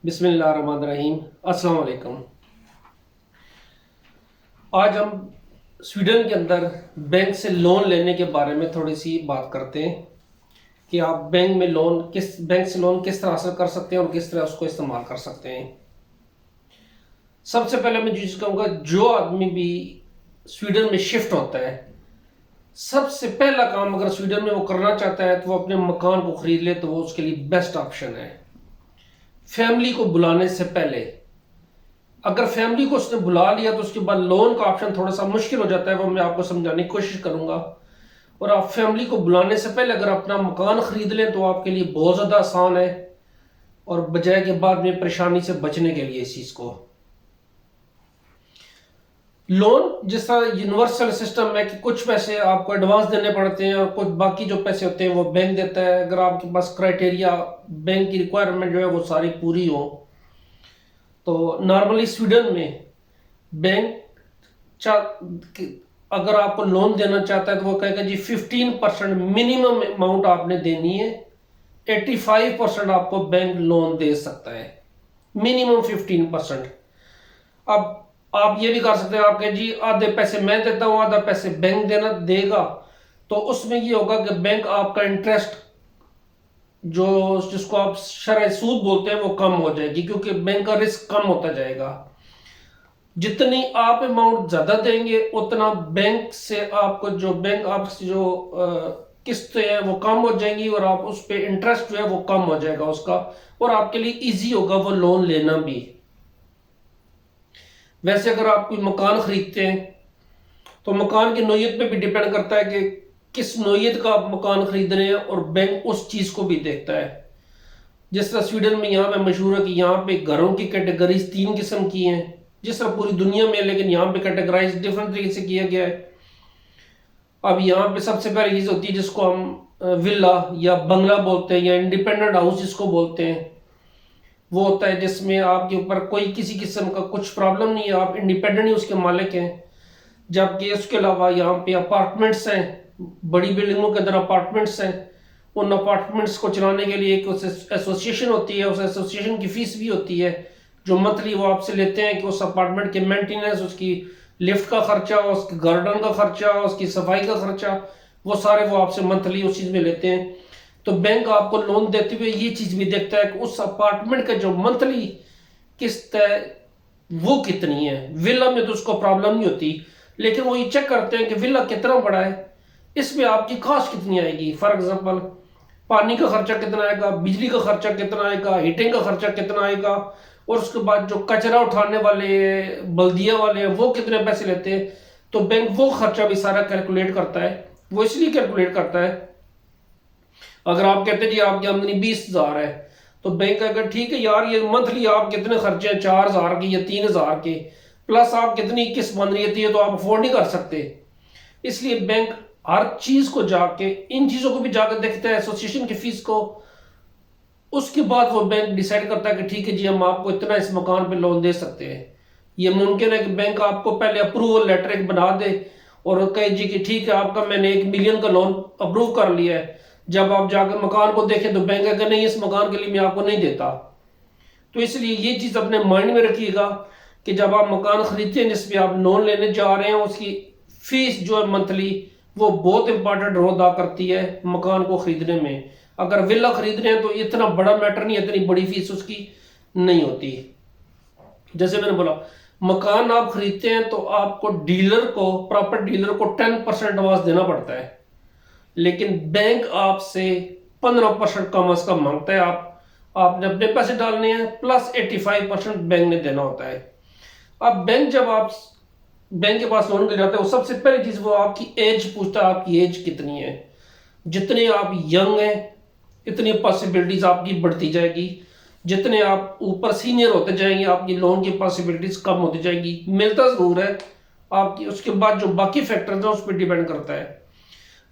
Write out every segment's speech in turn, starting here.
बिस्मिल्लाहिर्रहमानिर्रहीम। अस्सलाम वालेकुम। आज हम स्वीडन के अंदर बैंक से लोन लेने के बारे में थोड़ी सी बात करते हैं कि आप बैंक से लोन किस तरह हासिल कर सकते हैं और किस तरह उसको इस्तेमाल कर सकते हैं। सबसे पहले मैं जो चीज़ कहूँगा, जो आदमी भी स्वीडन में शिफ्ट होता है, सबसे पहला काम अगर स्वीडन में वो करना चाहता है तो वो अपने मकान को खरीद ले, तो वो उसके लिए बेस्ट ऑप्शन है। फैमिली को बुलाने से पहले, अगर फैमिली को उसने बुला लिया तो उसके बाद लोन का ऑप्शन थोड़ा सा मुश्किल हो जाता है, वो मैं आपको समझाने की कोशिश करूंगा। और आप फैमिली को बुलाने से पहले अगर अपना मकान खरीद लें तो आपके लिए बहुत ज़्यादा आसान है, और बजाय के बाद में परेशानी से बचने के लिए इस चीज़ को लोन, जिस तरह यूनिवर्सल सिस्टम है कि कुछ पैसे आपको एडवांस देने पड़ते हैं और कुछ बाकी जो पैसे होते हैं वो बैंक देता है, अगर आपके पास क्राइटेरिया, बैंक की रिक्वायरमेंट जो है वो सारी पूरी हो। तो नॉर्मली स्वीडन में बैंक अगर आपको लोन देना चाहता है तो वो कहेगा जी 15% मिनिमम अमाउंट आपने देनी है, 85% आपको बैंक लोन दे सकता है, मिनिमम 15%। अब आप ये भी कर सकते हैं, आप कहें जी आधे पैसे मैं देता हूं आधा पैसे बैंक देना देगा, तो उसमें ये होगा कि बैंक आपका इंटरेस्ट जो जिसको आप शरह सूद बोलते हैं वो कम हो जाएगी, क्योंकि बैंक का रिस्क कम होता जाएगा। जितनी आप अमाउंट ज्यादा देंगे उतना बैंक से आपको जो बैंक आपसे जो किस्त है वो कम हो जाएंगी, और आप उस पर इंटरेस्ट जो है वो कम हो जाएगा उसका, और आपके लिए इजी होगा वो लोन लेना भी। वैसे अगर आप कोई मकान खरीदते हैं तो मकान की नौयत पे भी डिपेंड करता है कि किस नौयत का आप मकान खरीद रहे हैं, और बैंक उस चीज को भी देखता है। जिस तरह स्वीडन में यहाँ पे मशहूर है कि यहाँ पे घरों की कैटेगरीज 3 किस्म की हैं, जिस तरह पूरी दुनिया में, लेकिन यहाँ पे कैटेगराइज डिफरेंट तरीके से किया गया है। अब यहाँ पे सबसे पहली चीज होती है जिसको हम विला या बंगला बोलते हैं, या इंडिपेंडेंट हाउस जिसको बोलते हैं। वो होता है जिसमें आपके ऊपर कोई किसी किस्म का कुछ प्रॉब्लम नहीं है, आप इंडिपेंडेंट ही उसके मालिक हैं। जबकि उसके अलावा यहाँ पे अपार्टमेंट्स हैं, बड़ी बिल्डिंगों के अंदर अपार्टमेंट्स हैं। उन अपार्टमेंट्स को चलाने के लिए एक एसोसिएशन होती है, उस एसोसिएशन की फीस भी होती है जो मंथली वो आपसे लेते हैं कि उस अपार्टमेंट के मेंटेनेंस, उसकी लिफ्ट का खर्चा, उसके गार्डन का खर्चा, उसकी सफाई का खर्चा, वो सारे वो आपसे मंथली उस चीज़ में लेते हैं। तो बैंक आपको लोन देते हुए ये चीज़ भी देखता है कि उस अपार्टमेंट का जो मंथली किस्त है वो कितनी है। विला में तो उसको प्रॉब्लम नहीं होती, लेकिन वो ये चेक करते हैं कि विला कितना बड़ा है, इसमें आपकी कॉस्ट कितनी आएगी। फॉर एग्जांपल, पानी का खर्चा कितना आएगा, बिजली का खर्चा कितना आएगा, हीटिंग का खर्चा कितना आएगा, और उसके बाद जो कचरा उठाने वाले बल्दिया वाले हैं वो कितने पैसे लेते हैं। तो बैंक वो खर्चा भी सारा कैलकुलेट करता है। वो इसलिए कैलकुलेट करता है, अगर आप कहते हैं जी आपकी आमदनी 20,000 है, तो बैंक अगर ठीक है यार ये मंथली आप कितने खर्चे हैं 4,000 के या 3,000 के, प्लस आप कितनी किस्त बन रही है तो आप अफोर्ड नहीं कर सकते। इसलिए बैंक हर चीज को जाके, इन चीजों को भी जाकर देखता है, एसोसिएशन की फीस को। उसके बाद वो बैंक डिसाइड करता है कि ठीक है जी हम आपको इतना इस मकान पे लोन दे सकते हैं। ये मुमकिन है कि बैंक आपको पहले अप्रूवल लेटर एक बना दे और कहे जी कि ठीक है आपका मैंने 1 मिलियन का लोन अप्रूव कर लिया है। जब आप जाकर मकान को देखें तो बैंक अगर नहीं, इस मकान के लिए मैं आपको नहीं देता। तो इसलिए ये चीज अपने माइंड में रखिएगा कि जब आप मकान खरीदते हैं जिसपे आप लोन लेने जा रहे हैं, उसकी फीस जो है मंथली वो बहुत इंपॉर्टेंट रोल अदा करती है मकान को खरीदने में। अगर विला खरीद रहे हैं तो इतना बड़ा मैटर नहीं, इतनी बड़ी फीस उसकी नहीं होती। जैसे मैंने बोला, मकान आप खरीदते हैं तो आपको डीलर को, प्रॉपर्टी डीलर को 10% एडवांस देना पड़ता है, लेकिन बैंक आपसे 15% कम अज कम मांगता है। आपने अपने पैसे डालने हैं, प्लस 85% बैंक ने देना होता है। अब बैंक जब आप बैंक के पास लोन के जाते हैं, वो सबसे पहली चीज वो आपकी एज पूछता है, आपकी एज कितनी है। जितने आप यंग हैं इतनी पॉसिबिलिटीज आपकी बढ़ती जाएगी, जितने आप ऊपर सीनियर होते जाएंगे आपकी लोन की पॉसिबिलिटीज कम होती जाएगी। मिलता जरूर है आपकी, उसके बाद जो बाकी फैक्टर्स हैं उस पर डिपेंड करता है।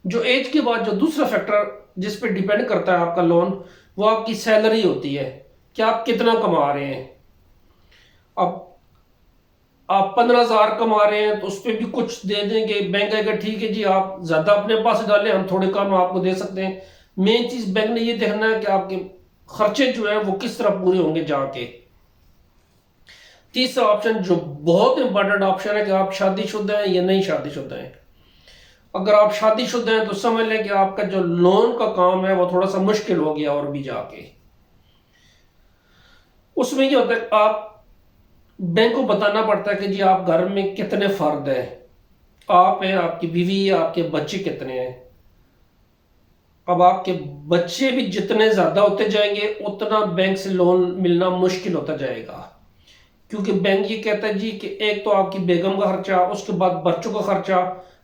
जो एज के बाद जो दूसरा फैक्टर जिस पे डिपेंड करता है आपका लोन, वो आपकी सैलरी होती है कि आप कितना कमा रहे हैं। अब आप 15,000 कमा रहे हैं तो उस पर भी कुछ दे देंगे बैंक, अगर ठीक है जी आप ज्यादा अपने पास डालें हम थोड़े कम आपको दे सकते हैं। मेन चीज बैंक ने ये देखना है कि आपके खर्चे जो है वो किस तरह पूरे होंगे जाके। तीसरा ऑप्शन जो बहुत इंपॉर्टेंट ऑप्शन है कि आप शादीशुदा हैं या नहीं शादीशुदा हैं। अगर आप शादीशुदा हैं तो समझ लें कि आपका जो लोन का काम है वो थोड़ा सा मुश्किल हो गया। और भी जाके उसमें क्या होता है, आप बैंक को बताना पड़ता है कि जी आप घर में कितने फर्द हैं, आप हैं, आपकी बीवी है, आपके बच्चे कितने हैं। अब आपके बच्चे भी जितने ज्यादा होते जाएंगे उतना बैंक से लोन मिलना मुश्किल होता जाएगा, क्योंकि बैंक ये कहता है जी कि एक तो आपकी बेगम का खर्चा, उसके बाद बच्चों का खर्चा,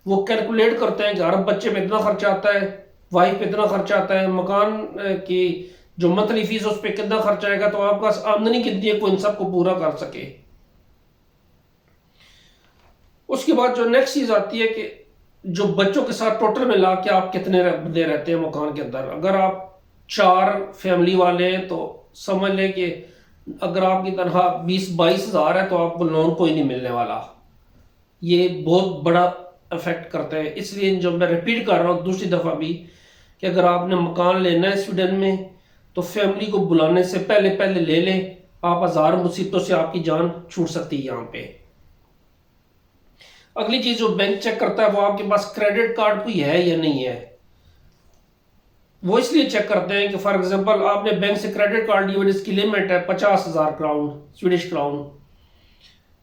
वो कैलकुलेट करते हैं कि हर बच्चे में इतना खर्चा आता है, वाइफ पे इतना खर्चा आता है, मकान की जो मंथली फीस उस पर कितना खर्चा आएगा, तो आपके पास आमदनी कितनी है कोई इन सबको पूरा कर सके। उसके बाद जो नेक्स्ट चीज आती है कि जो बच्चों के साथ टोटल मिला के आप कितने बंदे रहते हैं मकान के अंदर। अगर आप 4 फैमिली वाले हैं तो समझ लें कि अगर आपकी तनख्वाह 20-22 हज़ार है तो आपको लोन कोई नहीं मिलने वाला। ये बहुत बड़ा अफेक्ट करता है। इसलिए जो मैं रिपीट कर रहा हूँ दूसरी दफ़ा भी कि अगर आपने मकान लेना है स्वीडन में तो फैमिली को बुलाने से पहले पहले ले लें। आप हज़ार मुसीबतों से आपकी जान छूट सकती है यहाँ पे। अगली चीज जो बैंक चेक करता है वो आपके पास क्रेडिट कार्ड कोई है या नहीं है। वो इसलिए चेक करते हैं कि फॉर एग्जांपल आपने बैंक से क्रेडिट कार्ड लिया, इसकी लिमिट है 50,000 क्राउन, स्वीडिश क्राउन।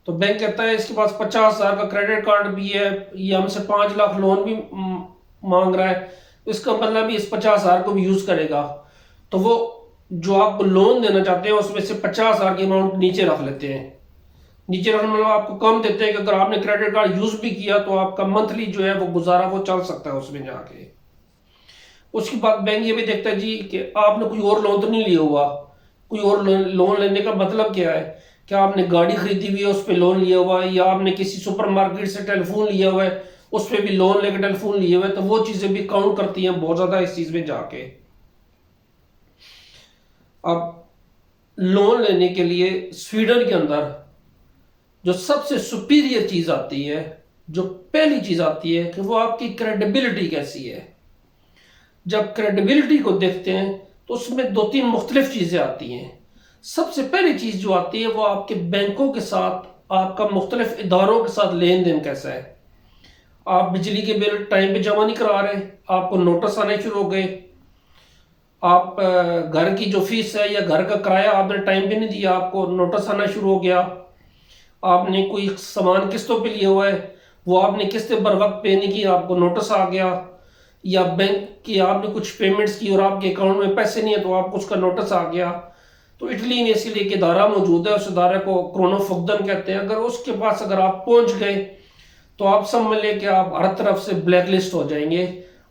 तो बैंक कहता है इसके पास 50,000 का क्रेडिट कार्ड भी है, ये हमसे 5 लाख लोन भी मांग रहा है, तो इसका मतलब भी इस 50,000 को भी यूज करेगा। तो वो जो आपको लोन देना चाहते हैं उसमें से 50,000 की अमाउंट नीचे रख लेते हैं। नीचे रखने मतलब आपको कम देते हैं कि अगर आपने क्रेडिट कार्ड यूज भी किया तो आपका मंथली जो है वो गुजारा वो चल सकता है उसमें जाके। उसके बाद बैंक ये भी देखता है जी कि आपने कोई और लोन तो नहीं लिया हुआ। कोई और लोन लेने का मतलब क्या है, क्या आपने गाड़ी खरीदी हुई है उस पर लोन लिया हुआ है, या आपने किसी सुपरमार्केट से टेलीफोन लिया हुआ है उस पर भी लोन लेकर टेलीफोन लिया हुआ है। तो वो चीजें भी काउंट करती हैं बहुत ज्यादा इस चीज में जाके। अब लोन लेने के लिए स्वीडन के अंदर जो सबसे सुपीरियर चीज आती है, जो पहली चीज आती है कि वो आपकी क्रेडिबिलिटी कैसी है। जब क्रेडिबिलिटी को देखते हैं तो उसमें 2-3 मुख्तलिफ चीजें आती हैं। सबसे पहली चीज जो आती है वो आपके बैंकों के साथ, आपका मुख्तलिफ इदारों के साथ लेन देन कैसा है। आप बिजली के बिल टाइम पे जमा नहीं करा रहे, आपको नोटिस आने शुरू हो गए। आप घर की जो फीस है या घर का किराया आपने टाइम पे नहीं दिया, आपको नोटिस आना शुरू हो गया। आपने कोई सामान किस्तों पे लिया हुआ है, वो आपने किस्तें बर वक्त पे नहीं की, आपको नोटिस आ गया। या बैंक की आपने कुछ पेमेंट्स की और आपके अकाउंट में पैसे नहीं है तो आपको उसका नोटिस आ गया। तो इटली में इसके लिए एक इदारा मौजूद है, उस इदारे को क्रोनोफुगदन कहते हैं। अगर उसके पास अगर आप पहुंच गए तो आप समझ लें कि आप हर तरफ से ब्लैक लिस्ट हो जाएंगे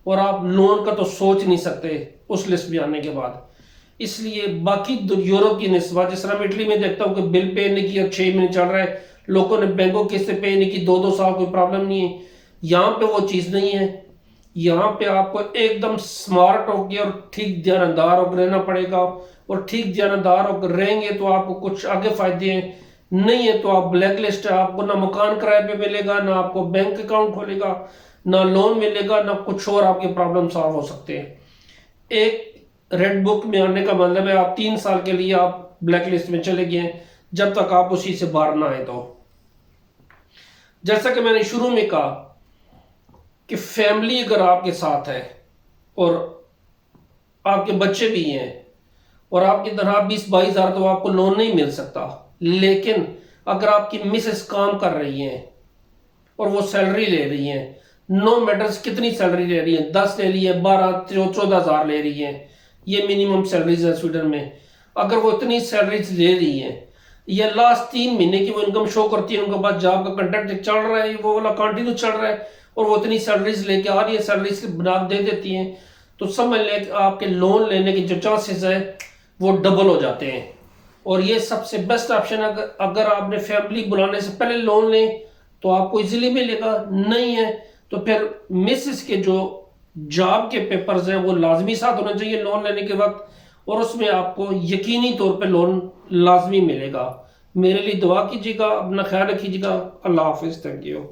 और आप लोन का तो सोच नहीं सकते उस लिस्ट में आने के बाद। इसलिए बाकी यूरोप की निस्बत, जिस तरह मैं इटली में देखता हूँ कि बिल पे नहीं किया 6 महीने चल रहा है, लोगों ने बैंकों किस्त पे नहीं की 2-2 साल, कोई प्रॉब्लम नहीं है। यहाँ पे वो चीज़ नहीं है। यहाँ पे आपको एकदम स्मार्ट होकर और ठीक ध्यानदार होकर रहना पड़ेगा। और ठीक ध्यानदार होकर रहेंगे तो आपको कुछ आगे फायदे हैं, नहीं है तो आप ब्लैक लिस्ट है। आपको ना मकान किराए पे मिलेगा, ना आपको बैंक अकाउंट खोलेगा, ना लोन मिलेगा, ना कुछ और आपके प्रॉब्लम सॉल्व हो सकते हैं। एक रेड बुक में आने का मतलब है आप 3 साल के लिए आप ब्लैक लिस्ट में चले गए जब तक आप उसी से बाहर ना आए। तो जैसा कि मैंने शुरू में कहा कि फैमिली अगर आपके साथ है और आपके बच्चे भी हैं और आपकी तरह 20-22 हज़ार तो आपको लोन नहीं मिल सकता। लेकिन अगर आपकी मिसेस काम कर रही हैं और वो सैलरी ले रही हैं, नो मैटर्स कितनी सैलरी ले रही है, 10 ले रही है, 12-14 हज़ार ले रही है, ये मिनिमम सैलरीज है स्वीडन में। अगर वो इतनी सैलरीज ले रही हैं या लास्ट 3 महीने की वो इनकम शो करती है, उनके पास जॉब का कंट्रैक्ट चल रहा है, वो वाला कंटिन्यू चल रहा है और वो इतनी सैलरीज लेके आ रही है, सैलरीज बना दे देती हैं, तो समझ लें आपके लोन लेने के जो चांसेस है वो डबल हो जाते हैं। और ये सबसे बेस्ट ऑप्शन है। अगर आपने फैमिली बुलाने से पहले लोन लें तो आपको इजीली मिलेगा, नहीं है तो फिर मिसेस के जो जॉब के पेपर्स हैं वो लाजमी साथ होना चाहिए लोन लेने के वक्त, और उसमें आपको यकीनी तौर पे लोन लाजमी मिलेगा। मेरे लिए दुआ कीजिएगा, अपना ख्याल रखिएगा। अल्लाह हाफिज़, थैंक यू।